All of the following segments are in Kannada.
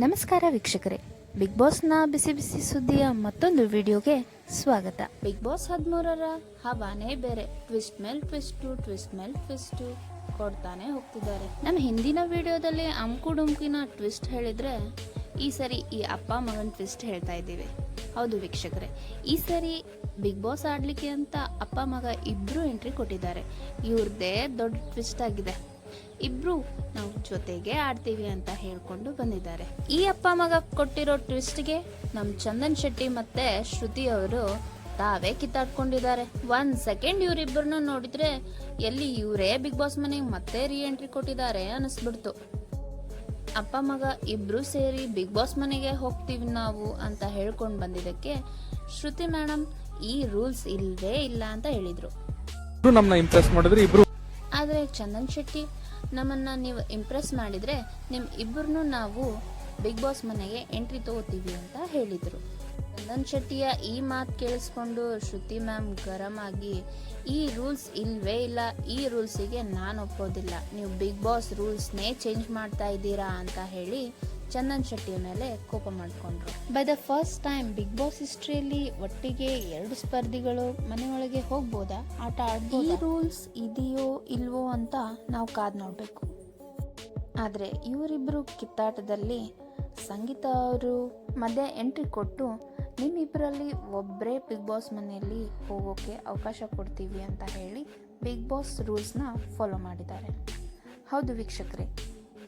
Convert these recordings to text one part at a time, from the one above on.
ನಮಸ್ಕಾರ ವೀಕ್ಷಕರೇ, ಬಿಗ್ ಬಾಸ್ನ ಬಿಸಿ ಬಿಸಿ ಸುದ್ದಿಯ ಮತ್ತೊಂದು ವಿಡಿಯೋಗೆ ಸ್ವಾಗತ. ಬಿಗ್ ಬಾಸ್ 13ರ ಹವಾನೇ ಬೇರೆ. ಟ್ವಿಸ್ಟ್ ಮೇಲ್ ಟ್ವಿಸ್ಟು ಕೊಡ್ತಾನೆ ಹೋಗ್ತಿದ್ದಾರೆ. ನಮ್ಮ ಹಿಂದಿನ ವಿಡಿಯೋದಲ್ಲಿ ಅಮ್ಕು ಡುಮ್ಕಿನ ಟ್ವಿಸ್ಟ್ ಹೇಳಿದ್ರೆ, ಈ ಸರಿ ಈ ಅಪ್ಪ ಮಗನ್ ಟ್ವಿಸ್ಟ್ ಹೇಳ್ತಾ ಇದ್ದೀವಿ. ಹೌದು ವೀಕ್ಷಕರೇ, ಈ ಸರಿ ಬಿಗ್ ಬಾಸ್ ಆಡ್ಲಿಕ್ಕೆ ಅಂತ ಅಪ್ಪ ಮಗ ಇಬ್ರು ಎಂಟ್ರಿ ಕೊಟ್ಟಿದ್ದಾರೆ. ಇವ್ರದ್ದೇ ದೊಡ್ಡ ಟ್ವಿಸ್ಟ್ ಆಗಿದೆ. ಇಬ್ರು ನಾವು ಜೊತೆಗೆ ಆಡ್ತೀವಿ ಅಂತ ಹೇಳ್ಕೊಂಡು ಬಂದಿದ್ದಾರೆ. ಈ ಅಪ್ಪ ಮಗ ಕೊಟ್ಟಿರೋ ಟ್ವಿಸ್ಟ್ಗೆ ನಮ್ ಚಂದನ್ ಶೆಟ್ಟಿ ಮತ್ತೆ ಶ್ರುತಿ ಅವರು ತಾವೇ ಕಿತ್ತಾಡ್ಕೊಂಡಿದ್ದಾರೆ. 1 ಸೆಕೆಂಡ್ ಇವರಿಬ್ಬರನ್ನ ನೋಡಿದ್ರೆ ಎಲ್ಲಿ ಇವರೇ ಬಿಗ್ ಬಾಸ್ ಮನೆಗೆ ಮತ್ತೆ ರೀ ಎಂಟ್ರಿ ಕೊಟ್ಟಿದ್ದಾರೆ ಅನಿಸ್ಬಿಡ್ತು. ಅಪ್ಪ ಮಗ ಇಬ್ರು ಸೇರಿ ಬಿಗ್ ಬಾಸ್ ಮನೆಗೆ ಹೋಗ್ತೀವಿ ನಾವು ಅಂತ ಹೇಳ್ಕೊಂಡು ಬಂದಿದ್ದಕ್ಕೆ ಶ್ರುತಿ ಮೇಡಮ್ ಈ ರೂಲ್ಸ್ ಇಲ್ವೇ ಇಲ್ಲ ಅಂತ ಹೇಳಿದ್ರು. ಆದ್ರೆ ಚಂದನ್ ಶೆಟ್ಟಿ ನಮ್ಮನ್ನ ನೀವು ಇಂಪ್ರೆಸ್ ಮಾಡಿದ್ರೆ ನಿಮ್ ಇಬ್ಬರನ್ನು ನಾವು ಬಿಗ್ ಬಾಸ್ ಮನೆಗೆ ಎಂಟ್ರಿ ತಗೋತೀವಿ ಅಂತ ಹೇಳಿದ್ರು. ಚಂದನ್ ಶೆಟ್ಟಿಯ ಈ ಮಾತು ಕೇಳಿಸ್ಕೊಂಡು ಶ್ರುತಿ ಮ್ಯಾಮ್ ಗರಂ ಆಗಿ, ಈ ರೂಲ್ಸ್ ಇಲ್ವೇ ಇಲ್ಲ, ಈ ರೂಲ್ಸಿಗೆ ನಾನು ಒಪ್ಪೋದಿಲ್ಲ, ನೀವು ಬಿಗ್ ಬಾಸ್ ರೂಲ್ಸ್ನೇ ಚೇಂಜ್ ಮಾಡ್ತಾ ಇದ್ದೀರಾ ಅಂತ ಹೇಳಿ ಚಂದನ್ ಶೆಟ್ಟಿ ಮೇಲೆ ಕೋಪ ಮಾಡಿಕೊಂಡ್ರು. By the first time Bigg Boss ಹಿಸ್ಟ್ರಿಯಲ್ಲಿ ಒಟ್ಟಿಗೆ 2 ಸ್ಪರ್ಧಿಗಳು ಮನೆಯೊಳಗೆ ಹೋಗ್ಬೋದಾ, ಆಟ ಆಡ್ಬೋದಾ? ಈ ರೂಲ್ಸ್ ಇದೆಯೋ ಇಲ್ವೋ ಅಂತ ನಾವು ಕಾದ್ ನೋಡ್ಬೇಕು. ಆದ್ರೆ ಇವರಿಬ್ರು ಕಿತ್ತಾಟದಲ್ಲಿ ಸಂಗೀತ ಅವರು ಮಧ್ಯೆ ಎಂಟ್ರಿ ಕೊಟ್ಟು ನಿಮ್ಮಿಬ್ಬರಲ್ಲಿ ಒಬ್ಬರೇ ಬಿಗ್ ಬಾಸ್ ಮನೆಯಲ್ಲಿ ಹೋಗೋಕೆ ಅವಕಾಶ ಕೊಡ್ತೀವಿ ಅಂತ ಹೇಳಿ ಬಿಗ್ ಬಾಸ್ ರೂಲ್ಸ್ನ ಫಾಲೋ ಮಾಡಿದ್ದಾರೆ. ಹೌದು ವೀಕ್ಷಕರೇ,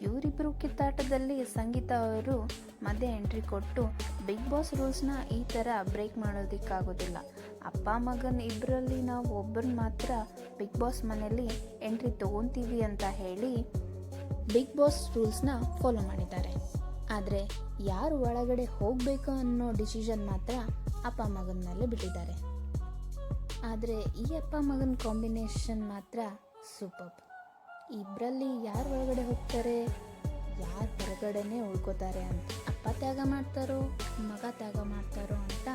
ಇವರಿಬ್ಬರು ಕಿತ್ತಾಟದಲ್ಲಿ ಸಂಗೀತ ಅವರು ಮಧ್ಯೆ ಎಂಟ್ರಿ ಕೊಟ್ಟು ಬಿಗ್ ಬಾಸ್ ರೂಲ್ಸ್ನ ಈ ಥರ ಬ್ರೇಕ್ ಮಾಡೋದಕ್ಕಾಗೋದಿಲ್ಲ, ಅಪ್ಪ ಮಗನ ಇಬ್ಬರಲ್ಲಿ ನಾವು ಒಬ್ಬರನ್ನ ಮಾತ್ರ ಬಿಗ್ ಬಾಸ್ ಮನೆಯಲ್ಲಿ ಎಂಟ್ರಿ ತೊಗೊತೀವಿ ಅಂತ ಹೇಳಿ ಬಿಗ್ ಬಾಸ್ ರೂಲ್ಸ್ನ ಫಾಲೋ ಮಾಡಿದ್ದಾರೆ. ಆದರೆ ಯಾರು ಒಳಗಡೆ ಹೋಗಬೇಕು ಅನ್ನೋ ಡಿಸಿಷನ್ ಮಾತ್ರ ಅಪ್ಪ ಮಗನ ಮೇಲೆ ಬಿಟ್ಟಿದ್ದಾರೆ. ಆದರೆ ಈ ಅಪ್ಪ ಮಗನ ಕಾಂಬಿನೇಷನ್ ಮಾತ್ರ ಸೂಪರ್. ಇಬ್ಬರಲ್ಲಿ ಯಾರು ಒಳಗಡೆ ಹೋಗ್ತಾರೆ, ಯಾರು ಹೊರಗಡೆನೇ ಉಳ್ಕೋತಾರೆ ಅಂತ, ಅಪ್ಪ ತ್ಯಾಗ ಮಾಡ್ತಾರೋ ಮಗ ತ್ಯಾಗ ಮಾಡ್ತಾರೋ ಅಂತ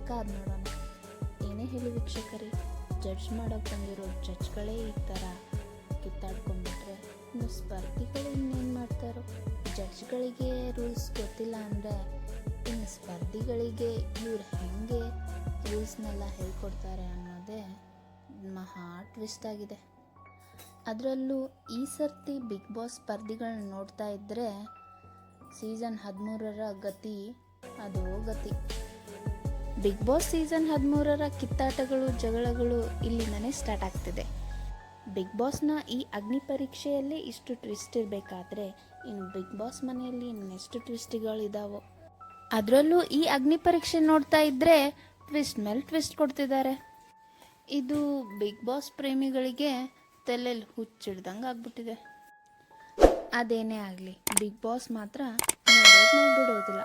ಕಾದ್ ನೋಡೋಣ. ಏನೇ ಹೇಳಿ ವೀಕ್ಷಕರೇ, ಜಡ್ಜ್ ಮಾಡೋಕೆ ಬಂದಿರೋ ಜಡ್ಜ್ಗಳೇ ಈ ಥರ ಕಿತ್ತಾಡ್ಕೊಂಡ್ಬಿಟ್ರೆ ಇನ್ನು ಸ್ಪರ್ಧಿಗಳು ಇನ್ನೇನು ಮಾಡ್ತಾರೋ? ಜಡ್ಜ್ಗಳಿಗೆ ರೂಲ್ಸ್ ಗೊತ್ತಿಲ್ಲ ಅಂದರೆ ಇನ್ನು ಸ್ಪರ್ಧಿಗಳಿಗೆ ಇವ್ರು ಹೆಂಗೆ ರೂಲ್ಸ್ನೆಲ್ಲ ಹೇಳ್ಕೊಡ್ತಾರೆ ಅನ್ನೋದೇ ಮಹಾ ಟ್ವಿಸ್ಟ್ ಆಗಿದೆ. ಅದರಲ್ಲೂ ಈ ಸರ್ತಿ ಬಿಗ್ ಬಾಸ್ ಸ್ಪರ್ಧಿಗಳನ್ನ ನೋಡ್ತಾ ಇದ್ದರೆ ಸೀಸನ್ 13ರ ಗತಿ ಅದೋ ಗತಿ. ಬಿಗ್ ಬಾಸ್ ಸೀಸನ್ 13ರ ಕಿತ್ತಾಟಗಳು ಜಗಳಗಳು ಇಲ್ಲಿಂದನೇ ಸ್ಟಾರ್ಟ್ ಆಗ್ತಿದೆ. ಬಿಗ್ ಬಾಸ್ನ ಈ ಅಗ್ನಿ ಪರೀಕ್ಷೆಯಲ್ಲೇ ಇಷ್ಟು ಟ್ವಿಸ್ಟ್ ಇರಬೇಕಾದ್ರೆ ಇನ್ನು ಬಿಗ್ ಬಾಸ್ ಮನೆಯಲ್ಲಿ ಇನ್ನೆಷ್ಟು ಟ್ವಿಸ್ಟ್ಗಳಿದಾವೋ. ಅದರಲ್ಲೂ ಈ ಅಗ್ನಿ ಪರೀಕ್ಷೆ ನೋಡ್ತಾ ಇದ್ದರೆ ಟ್ವಿಸ್ಟ್ ಮೇಲೆ ಟ್ವಿಸ್ಟ್ ಕೊಡ್ತಿದ್ದಾರೆ. ಇದು ಬಿಗ್ ಬಾಸ್ ಪ್ರೇಮಿಗಳಿಗೆ ತಲೆಯಲ್ಲಿ ಹುಚ್ಚಿಡ್ದಂಗೆ ಆಗ್ಬಿಟ್ಟಿದೆ. ಅದೇನೇ ಆಗಲಿ, ಬಿಗ್ ಬಾಸ್ ಮಾತ್ರ ನೋಡೋದನ್ನ ಬಿಡೋದಿಲ್ಲ.